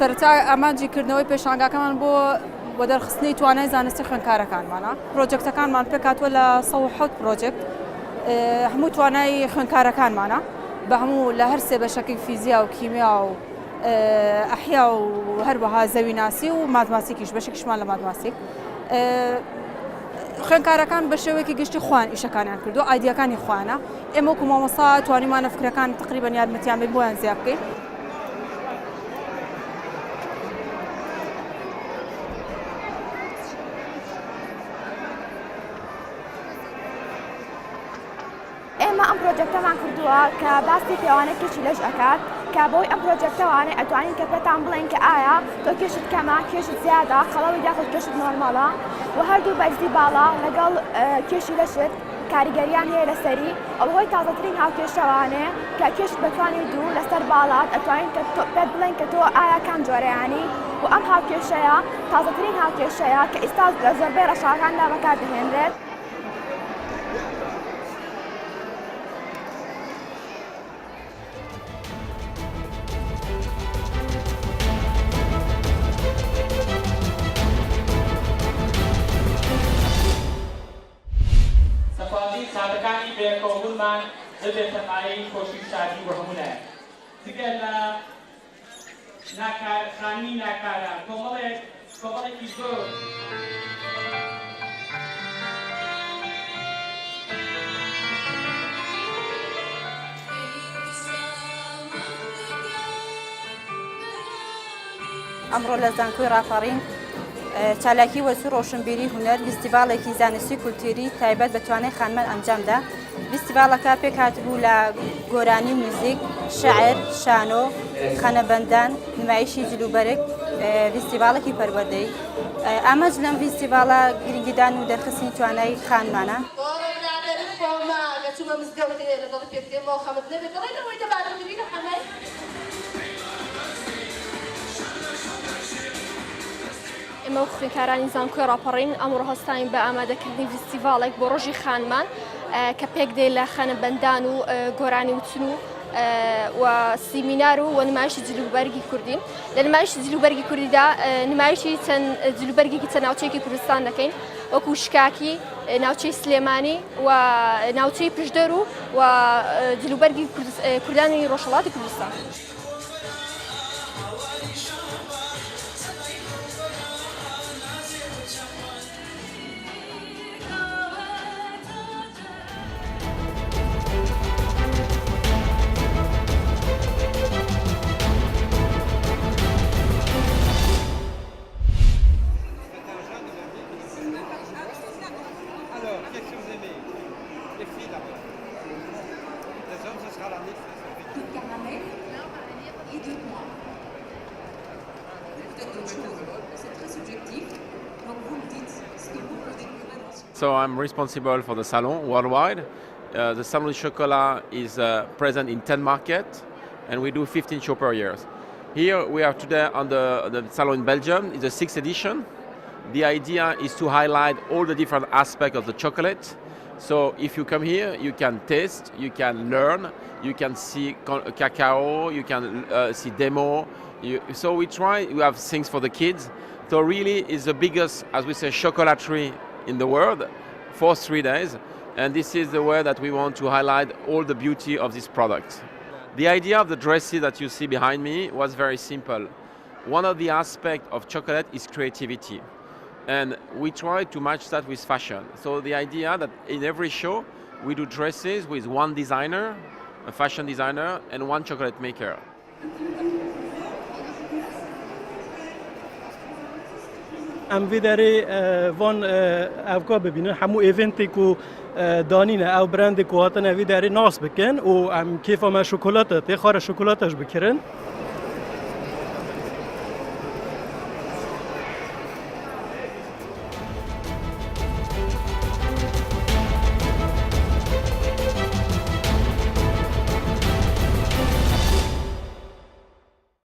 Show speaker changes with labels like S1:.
S1: سەرەتا ئامانجیکردنەوەی پێشانگاکەمان بۆ وەدەرخستنی توانای زانستی خوێندکارەکانمانە. پرۆجێکتەکانمان پێکاتوە لە 107 پرۆجێکت هەموو توانای خوێندکارەکانمانە بە هەموو لە هەر سێ بەشەکەی فیزیا و کیمیا و ئەحیا و هەروەها زەویناسی و ماتماتیکیش بەشێکیشمان لە ماتماتیک. خوێندکارەکان بە شێوەیەکی گشتی خوان ئیشەکانیان کردو، ئایدیەکانی خوانە. ئێمە وەکو مامۆستا توانیمانە فکرەکان تقریبەن یارمەتیان بێت بۆیان زیاد بکەین.
S2: ئێمە ئەم پرۆجێکتەمان کردووە کە باسی پیاوانێکێکی لەش ئەکات کە بۆی ئەم پرۆجێکتەوانێ ئەتوانین کە پێتان بڵێن کە ئایا تۆ کێشت کەمە، کێشت زیادە، خەڵەوی داخل کێشت نۆرماڵە و هەردوو بەرزی باڵا لەگەڵ کێشی لەشت کاریگەریان هەیە لەسەری ئەوەی تازەترین هاوکێشەوانێ کە کێشت بەتوانی دوو لەسەر باڵات ئەتوانین کە پێت بڵێن کە تۆ ئایا کام جۆرەیانی و ئەم هاوکێشەیە تازەترین هاوکێشەیە کە ئێستا لە زۆربەی ڕەشاکاندا بەکاردەهێنرێت.
S3: سادەکانی بێکۆبوونمان ببێتە مایەی خۆشی و شادی بۆ هەموولایە. جگە لە خانووی ناکاران کۆمەڵێکی زۆر
S1: ئەمڕۆ لە زانکۆی راپەڕین چالاکی وەرز و ڕۆشنبیری هونەر فێستیڤاڵێکی زانستی کولتووری تایبەت بە توانای خانمان ئەنجامدا. فێستیڤاڵەکە پێکهاتبوو لە گۆرانی موزیک، شەعر، شانۆ، خانەبەندان، نمایشی جلوبەرگ، فێستیڤاڵێکی پەروەردەی. ئاماژ لەم فێستیڤاڵە گرنگیدان و دەرخستنی توانای خانمانە.
S2: ئێمە خوێندکارانی زانکۆی راپەڕین ئەمڕۆ هەستاین بە ئامادەکردنی فێستیڤاڵێک بۆ ڕۆژی خانمان کە پێک دێ لە خانەبەندان و گۆرانی وتن و سیمینار و نمایشی جلوبەرگی کوردی. لە نمایشی جلوبەرگی کوردیدا نمایشی چەند جلوبەرگێکی چەند ناوچەیەکی کوردستان دەکەین وەکو شکاکی، ناوچەی سلێمانی و ناوچەی پشدەر و جلوبەرگی کوردانی ڕۆژهەڵاتی کوردستان.
S4: So I'm responsible for the salon worldwide. The salon de chocolat is present in 10 markets, and we do 15 shows per year. Here we are today on the salon in Belgium. It's the 6th edition. The idea is to highlight all the different aspects of the chocolate. So if you come here, you can taste, you can learn, you can see cacao, you can see demo. So we have things for the kids. So really it's the biggest, as we say, chocolaterie in the world for 3 days. And this is the way that we want to highlight all the beauty of this product. The idea of the dresses that you see behind me was very simple. One of the aspects of chocolate is creativity. And we try to match that with fashion. So the idea that in every show, we do dresses with one designer, a fashion designer, and one chocolate maker.
S5: ام ویداری وان افکار ببینن همو ایونتی کو دانینه او برند کو هاتن ویداری ناس بکن و ام کیف ما شکلات تی خار شکلاتش بکرن